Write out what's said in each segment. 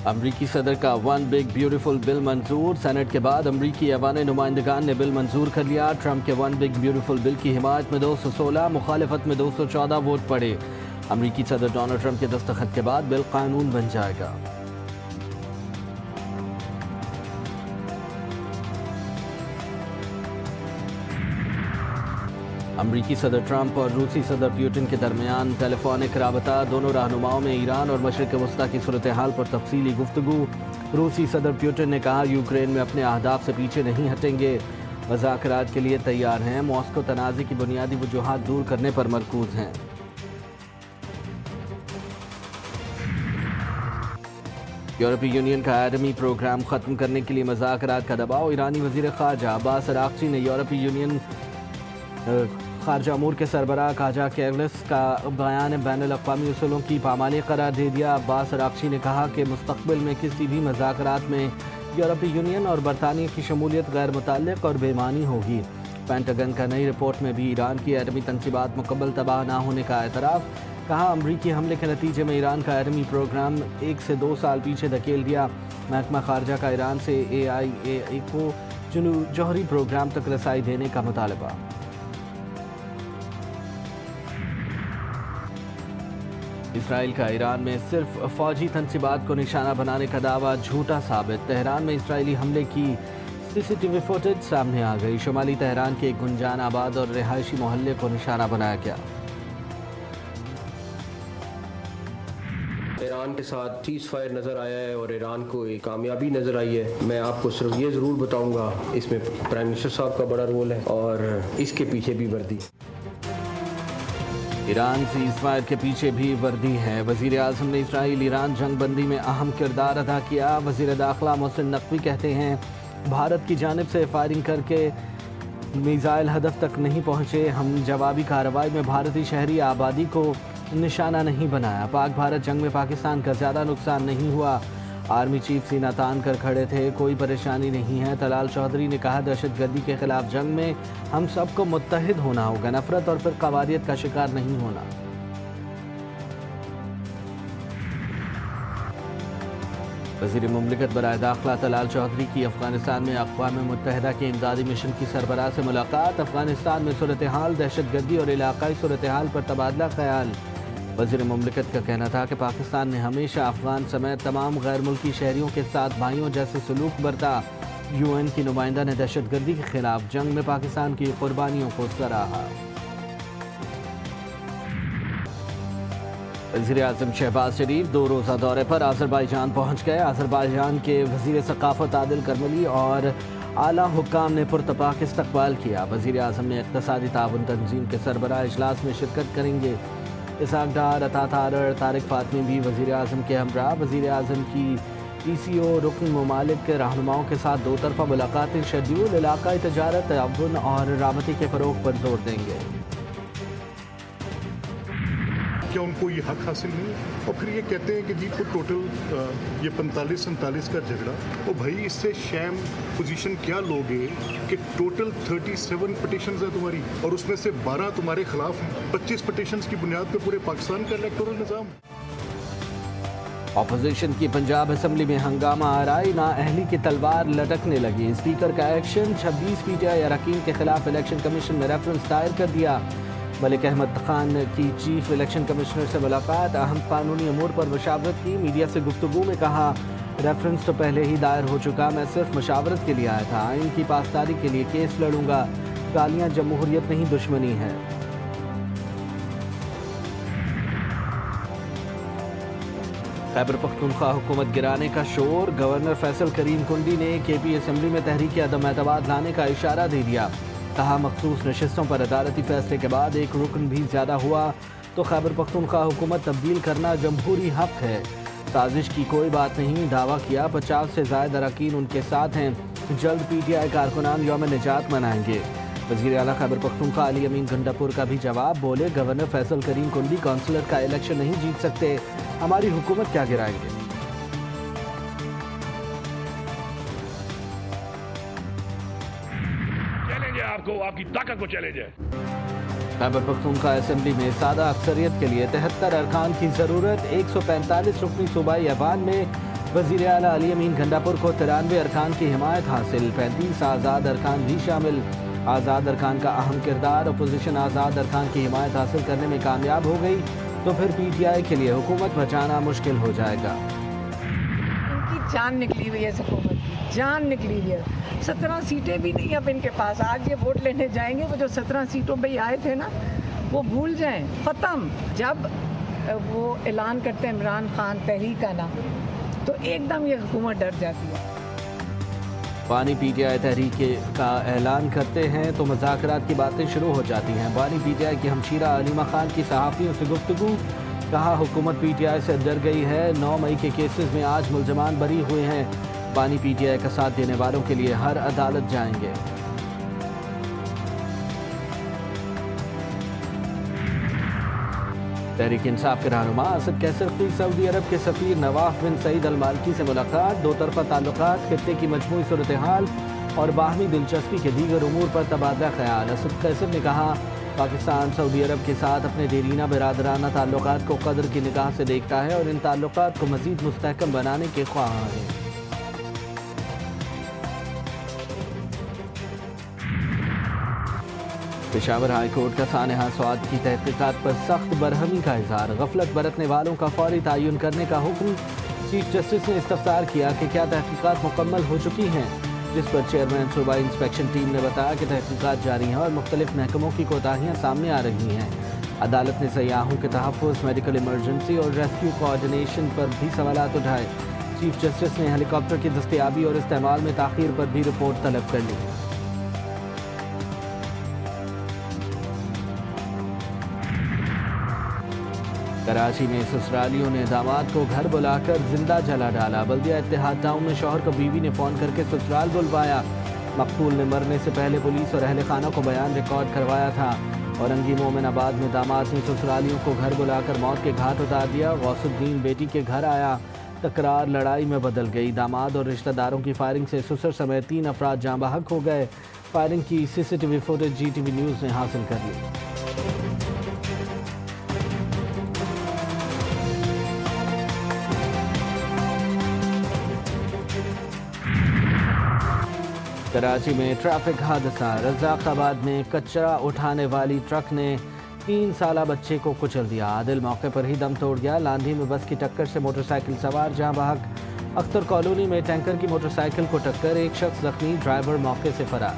امریکی صدر کا ون بگ بیوٹیفل بل منظور۔ سینٹ کے بعد امریکی ایوان نمائندگان نے بل منظور کر لیا۔ ٹرمپ کے ون بگ بیوٹیفل بل کی حمایت میں 216، مخالفت میں 214 ووٹ پڑے۔ امریکی صدر ڈونلڈ ٹرمپ کے دستخط کے بعد بل قانون بن جائے گا۔ امریکی صدر ٹرمپ اور روسی صدر پیوٹن کے درمیان ٹیلی فونک رابطہ، دونوں رہنماؤں میں ایران اور مشرق وسطیٰ کی صورتحال پر تفصیلی گفتگو۔ روسی صدر پیوٹن نے کہا یوکرین میں اپنے اہداف سے پیچھے نہیں ہٹیں گے، مذاکرات کے لیے تیار ہیں، ماسکو تنازع کی بنیادی وجوہات دور کرنے پر مرکوز ہیں۔ یورپی یونین کا ایٹمی پروگرام ختم کرنے کے لیے مذاکرات کا دباؤ۔ ایرانی وزیر خارجہ عباس اراغچی نے یورپی یونین خارجہ امور کے سربراہ کاجا کیولس کا بیان بین الاقوامی اصولوں کی پامالی قرار دے دیا۔ عباس اراغچی نے کہا کہ مستقبل میں کسی بھی مذاکرات میں یورپی یونین اور برطانیہ کی شمولیت غیر متعلق اور بے معنی ہوگی۔ پینٹاگن کا نئی رپورٹ میں بھی ایران کی ایٹمی تنصیبات مکمل تباہ نہ ہونے کا اعتراف۔ کہا امریکی حملے کے نتیجے میں ایران کا ایٹمی پروگرام 1 سے 2 سال پیچھے دھکیل دیا۔ محکمہ خارجہ کا ایران سے AIEA کو جوہری پروگرام تک رسائی دینے کا مطالبہ۔ اسرائیل کا ایران میں صرف فوجی تنصیبات کو نشانہ بنانے کا دعویٰ جھوٹا ثابت۔ تہران میں اسرائیلی حملے کی CCTV فوٹیج سامنے آ گئی۔ شمالی تہران کے گنجان آباد اور رہائشی محلے کو نشانہ بنایا گیا۔ ایران کے ساتھ سیز فائر نظر آیا ہے اور ایران کو ایک کامیابی نظر آئی ہے۔ میں آپ کو صرف یہ ضرور بتاؤں گا اس میں پرائم منسٹر صاحب کا بڑا رول ہے اور اس کے پیچھے بھی وردی۔ ایران سیز فائر کے پیچھے بھی وردی ہے۔ وزیر اعظم نے اسرائیل ایران جنگ بندی میں اہم کردار ادا کیا۔ وزیر داخلہ محسن نقوی کہتے ہیں بھارت کی جانب سے فائرنگ کر کے میزائل ہدف تک نہیں پہنچے، ہم جوابی کارروائی میں بھارتی شہری آبادی کو نشانہ نہیں بنایا۔ پاک بھارت جنگ میں پاکستان کا زیادہ نقصان نہیں ہوا، آرمی چیف سینہ تان کر کھڑے تھے، کوئی پریشانی نہیں ہے۔ طلال چودھری نے کہا دہشت گردی کے خلاف جنگ میں ہم سب کو متحد ہونا ہوگا، نفرت اور فرقواریت کا شکار نہیں ہونا۔ وزیر مملکت برائے داخلہ طلال چودھری کی افغانستان میں اقوام متحدہ کے امدادی مشن کی سربراہ سے ملاقات۔ افغانستان میں صورتحال، دہشت گردی اور علاقائی صورتحال پر تبادلہ خیال۔ وزیر مملکت کا کہنا تھا کہ پاکستان نے ہمیشہ افغان سمیت تمام غیر ملکی شہریوں کے ساتھ بھائیوں جیسے سلوک برتا۔ UN کی نمائندہ نے دہشت گردی کے خلاف جنگ میں پاکستان کی قربانیوں کو سراہا۔ وزیر اعظم شہباز شریف 2 روزہ دورے پر آذربائیجان پہنچ گئے۔ آذربائیجان کے وزیر ثقافت عادل کرملی اور اعلیٰ حکام نے پرتپاک استقبال کیا۔ وزیر اعظم نے اقتصادی تعاون تنظیم کے سربراہ اجلاس میں شرکت کریں گے۔ اسحاق ڈار، عطا تارڑ، طارق فاطمی بھی وزیر اعظم کے ہمراہ۔ وزیر اعظم کی PCO رکن ممالک کے رہنماؤں کے ساتھ 2 طرفہ ملاقاتیں شیڈیول، علاقائی تجارت، تعاون اور رابطے کے فروغ پر زور دیں گے۔ کیا ان کو یہ حق حاصل نہیں ہے؟ اور پھر یہ کہتے ہیں کہ جی کو ٹوٹل یہ 45-47 کا جھگڑا، تو بھائی اس سے شیم پوزیشن کیا لوگے کہ ٹوٹل 37 پٹیشنز ہیں تمہاری اور اس میں سے 12 تمہارے خلاف ہیں، 25 پٹیشنز کی بنیاد پہ پورے پاکستان کا الیکٹورل نظام۔ اپوزیشن کی پنجاب اسمبلی میں ہنگامہ آرائی، نااہلی کی تلوار لٹکنے لگی۔ اسپیکر کا ایکشن، 26 PTI اراکین کے خلاف الیکشن کمیشن میں ریفرنس دائر کر دیا۔ ملک احمد خان کی چیف الیکشن کمشنر سے ملاقات، اہم قانونی امور پر مشاورت کی۔ میڈیا سے گفتگو میں کہا ریفرنس تو پہلے ہی دائر ہو چکا، میں صرف مشاورت کے لیے آیا تھا، آئین کی پاسداری کے لیے کیس لڑوں گا، گالیاں جمہوریت نہیں دشمنی ہے۔ خیبر پختونخوا حکومت گرانے کا شور، گورنر فیصل کریم کنڈی نے KP اسمبلی میں تحریک عدم اعتماد لانے کا اشارہ دے دیا۔ کہا مخصوص نشستوں پر عدالتی فیصلے کے بعد ایک رکن بھی زیادہ ہوا تو خیبر پختونخوا حکومت تبدیل کرنا جمہوری حق ہے، سازش کی کوئی بات نہیں۔ دعویٰ کیا 50 سے زائد اراکین ان کے ساتھ ہیں، جلد PTI کارکنان یوم نجات منائیں گے۔ وزیر اعلیٰ خیبر پختونخوا علی امین گنڈاپور کا بھی جواب، بولے گورنر فیصل کریم کنڈی کونسلر کا الیکشن نہیں جیت سکتے، ہماری حکومت کیا گرائیں گے۔ آپ کی طاقت کو چیلنج ہے۔ خیبر پختونخوا اسمبلی میں سادہ اکثریت کے لیے 73 ارکان کی ضرورت، 145 رکنی صوبائی ایوان میں वज़ीर आला अली अमीन गंडापुर को 93 अरकान की हिमायत हासिल, 35 आज़ाद अरकान भी शामिल। आज़ाद अरकान का अहम किरदार, अपोजिशन आज़ाद अरकान की हिमायत हासिल करने में कामयाब हो गई तो फिर PTI के लिए हुकूमत बचाना मुश्किल हो जाएगा। इनकी जान निकली हुई है, इस हुकूमत की जान निकली हुई है। 17 सीटें भी नहीं अब इनके पास। आज ये वोट लेने जाएंगे, वो जो 17 सीटों पे आए थे ना, वो भूल जाएं, ख़त्म। जब वो ऐलान करते हैं इमरान खान तहरीक का ना, तो एकदम ये हुकूमत डर जाती है। बानी PTI तहरीक का ऐलान करते हैं तो मुज़ाकरात की बातें शुरू हो जाती हैं। बानी PTI की हमशीरा अलीमा खान की सहाफ़ियों से गुफ्तगू, कहा हुकूमत PTI से डर गई है। 9 मई के केसेस में आज मुल्ज़मान बरी हुए हैं। बानी PTI का साथ देने वालों के लिए हर अदालत जाएंगे। तहरीक इंसाफ के रहनुमा असद कैसर की सऊदी अरब के सफ़ीर नवाफ बिन सईद अल मालिकी से मुलाकात, दो तरफ़ा ताल्लुकात, खित्ते की मजमूई सूरत हाल और बाहमी दिलचस्पी के दीगर उमूर पर तबादला ख्याल। असद कैसर ने कहा, पाकिस्तान सऊदी अरब के साथ अपने देरीना बिरादराना ताल्लुकात को कदर की निगाह से देखता है और इन ताल्लुकात को मज़ीद मुस्तहकम बनाने के ख्वाह है। पेशावर हाई कोर्ट का सानेहा स्वाद की तहकीकात पर सख्त बरहमी का इजहार, गफलत बरतने वालों का फौरी तयन करने का हुक्म। चीफ जस्टिस ने इस्तफसार किया कि क्या तहकीकात मुकम्मल हो चुकी हैं, जिस पर चेयरमैन सूबाई इंस्पेक्शन टीम ने बताया कि तहकीकात जारी हैं और मुख्तलिफ महकमों की कोताहियाँ सामने आ रही हैं। अदालत ने सयाहों के तहफ़्फ़ुज़, मेडिकल इमरजेंसी और रेस्क्यू कोऑर्डिनेशन पर भी सवालात उठाए। चीफ जस्टिस ने हेलीकॉप्टर की दस्तयाबी और इस्तेमाल में ताख़ीर पर भी रिपोर्ट तलब कर ली। कराची में ससुरालियों ने दामाद को घर बुलाकर जिंदा जला डाला। बल्दिया इत्तेहाद टाउन में शौहर को बीवी ने फ़ोन करके ससुराल बुलवाया। मकतूल ने मरने से पहले पुलिस और अहले खाना को बयान रिकॉर्ड करवाया था। औरंगी मोमिनाबाद में दामाद ने ससुरालियों को घर बुलाकर मौत के घाट उतार दिया। गौसुद्दीन बेटी के घर आया, तकरार लड़ाई में बदल गई। दामाद और रिश्तेदारों की फायरिंग से ससुर समेत 3 अफराद जाँ बहक हो गए। फायरिंग की CCTV फुटेज GTV न्यूज़ ने हासिल कर ली। कराची में ट्रैफिक हादसा, रज़ाक़ाबाद में कचरा उठाने वाली ट्रक ने 3 साला बच्चे को कुचल दिया। आदिल मौके पर ही दम तोड़ गया। लांधी में बस की टक्कर से मोटरसाइकिल सवार जाँ बहक। अख्तर कॉलोनी में टैंकर की मोटरसाइकिल को टक्कर, एक शख्स जख्मी, ड्राइवर मौके से फरार।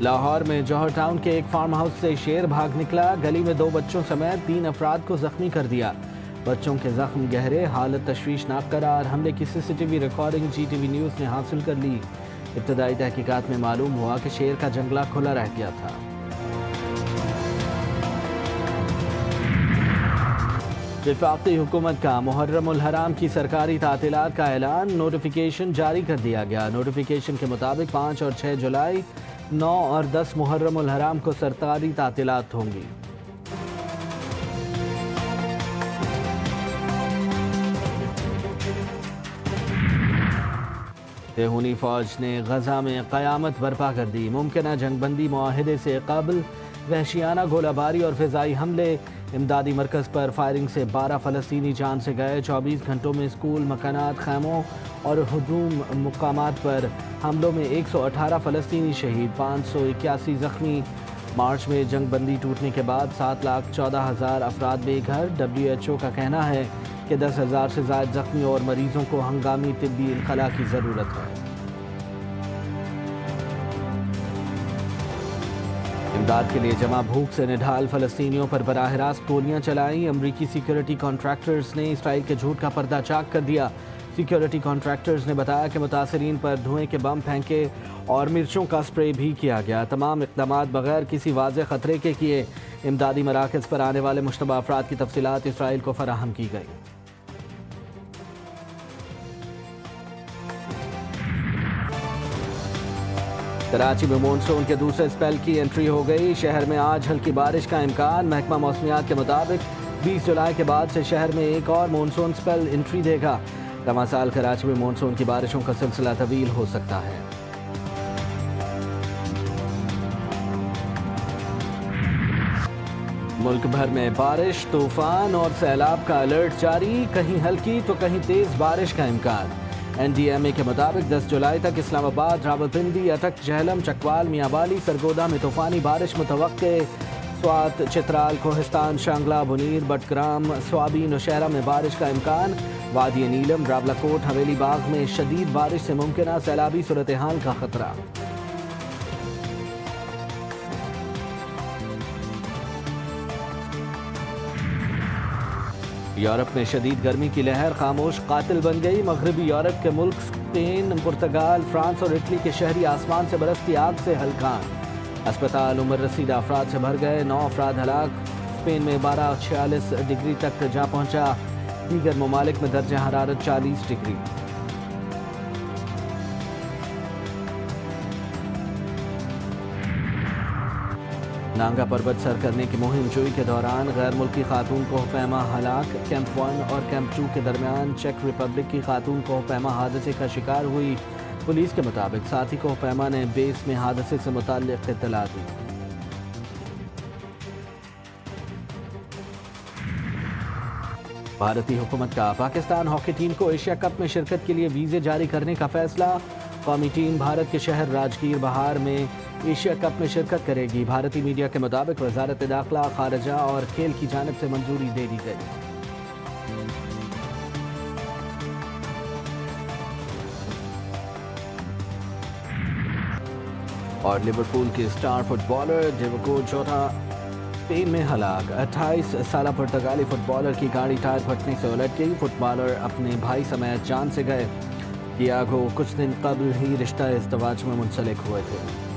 लाहौर में जौहर टाउन के एक फार्म हाउस से शेर भाग निकला। गली में 2 बच्चों समेत 3 अफराद को जख्मी कर दिया। बच्चों के जख्म गहरे, हालत तशवीशनाक करार। हमले की CCTV रिकॉर्डिंग GTV न्यूज़ ने हासिल कर ली। इब्तदाई तहकीकात में मालूम हुआ कि शेर का जंगला खुला रह गया था। वफाकी हुकूमत का मुहर्रम उल हराम की सरकारी तातीलात का ऐलान, नोटिफिकेशन जारी कर दिया गया। नोटिफिकेशन के मुताबिक 5 और 6 जुलाई, 9 और 10 मुहर्रम उल हराम को सरकारी तातीलात होंगी। तेहूनी फौज ने गजा में क़यामत बर्पा कर दी। मुमकिन जंगबंदी मुआहदे से कबल वहशियाना गोलाबारी और फ़िज़ाई हमले। इमदादी मरकज़ पर फायरिंग से 12 फ़लस्तीनी जान से गए। 24 घंटों में स्कूल, मकानात, खैमों और हुजूम मुकामात पर हमलों में 118 फ़लस्तीनी शहीद, 581 ज़ख्मी। मार्च में जंगबंदी टूटने के बाद 7,14,000 अफराद बेघर। WHO का कहना है कि 10,000 से ज़ायद ज़ख्मी और मरीज़ों को हंगामी तिब्बी इनखला की ज़रूरत है। इमदाद के लिए जमा भूख से निढाल फ़लस्तीनियों पर बराह रास्त गोलियाँ चलाई। अमरीकी सिक्योरिटी कॉन्ट्रैक्टर्स ने इसराइल के झूठ का पर्दा चाक कर दिया। सिक्योरिटी कॉन्ट्रैक्टर्स ने बताया कि मुतासरीन पर धुएं के बम फेंके और मिर्चों का स्प्रे भी किया गया। तमाम इक़दामात बगैर किसी वाज़ेह ख़तरे के किए। इमदादी मराकज़ पर आने वाले मुश्तबा अफराद की तफसीलात इसराइल को फराहम की गई। कराची में मानसून के दूसरे स्पेल की एंट्री हो गई। शहर में आज हल्की बारिश का इम्कान। महकमा मौसमियात के मुताबिक 20 जुलाई के बाद से शहर में एक और मानसून स्पेल एंट्री देगा। रवां साल कराची में मानसून की बारिशों का सिलसिला तवील हो सकता है। मुल्क भर में बारिश, तूफान और सैलाब का अलर्ट जारी, कहीं हल्की तो कहीं तेज बारिश का इम्कान। NDMA के मुताबिक 10 जुलाई तक इस्लामाबाद, रावलपिंडी, अटक, झेलम, चकवाल, मियांवाली, सरगोदा में तूफानी बारिश मुतवक्के। स्वात, चित्राल, कोहिस्तान, शांगला, बुनीर, बटग्राम, स्वाबी, नौशहरा में बारिश का इम्कान। वादी नीलम, रावलाकोट, हवेली बाग में शदीद बारिश से मुमकिन सैलाबी सूरत हाल का खतरा। यूरोप में शदीद गर्मी की लहर खामोश कातिल बन गई। मगरबी यूरोप के मुल्क स्पेन, पुर्तगाल, फ्रांस और इटली के शहरी आसमान से बरसती आग से हलकान। अस्पताल उम्र रसीदा अफराद से भर गए, 9 अफराद हलाक। स्पेन में 1246 डिग्री तक जा पहुंचा। दीगर ममालिक में दर्जा हरारत 40 डिग्री। नांगा पर्वत सर करने की मुहिम जोई के दौरान गैर मुल्की खातून कोहपैमा हलाक। कैंप 1 और कैंप 2 के दरमियान चेक रिपब्लिक की खातून कोहपैमा हादसे का शिकार हुई। पुलिस के मुताबिक साथी कोहपैमा ने बेस में हादसे से मुताल्लिक़ इत्तला दी। भारतीय हुकूमत का पाकिस्तान हॉकी टीम को एशिया कप में शिरकत के लिए वीज़े जारी करने का फैसला। कौमी टीम भारत के शहर राजगीर बहार में एशिया कप में शिरकत करेगी। भारतीय मीडिया के मुताबिक वजारत दाखिला, खारजा और खेल की जानिब से मंजूरी दे दी गई। और लिवरपूल के star footballer Diogo Jota Spain में हलाक। 28 साल पुर्तगाली फुटबॉलर की गाड़ी टायर फटने से उलट गई। फुटबॉलर अपने भाई समेत जान से गए। डियोगो कुछ दिन कबल ही रिश्ता इज़्दवाज में मुंसलिक हुए थे।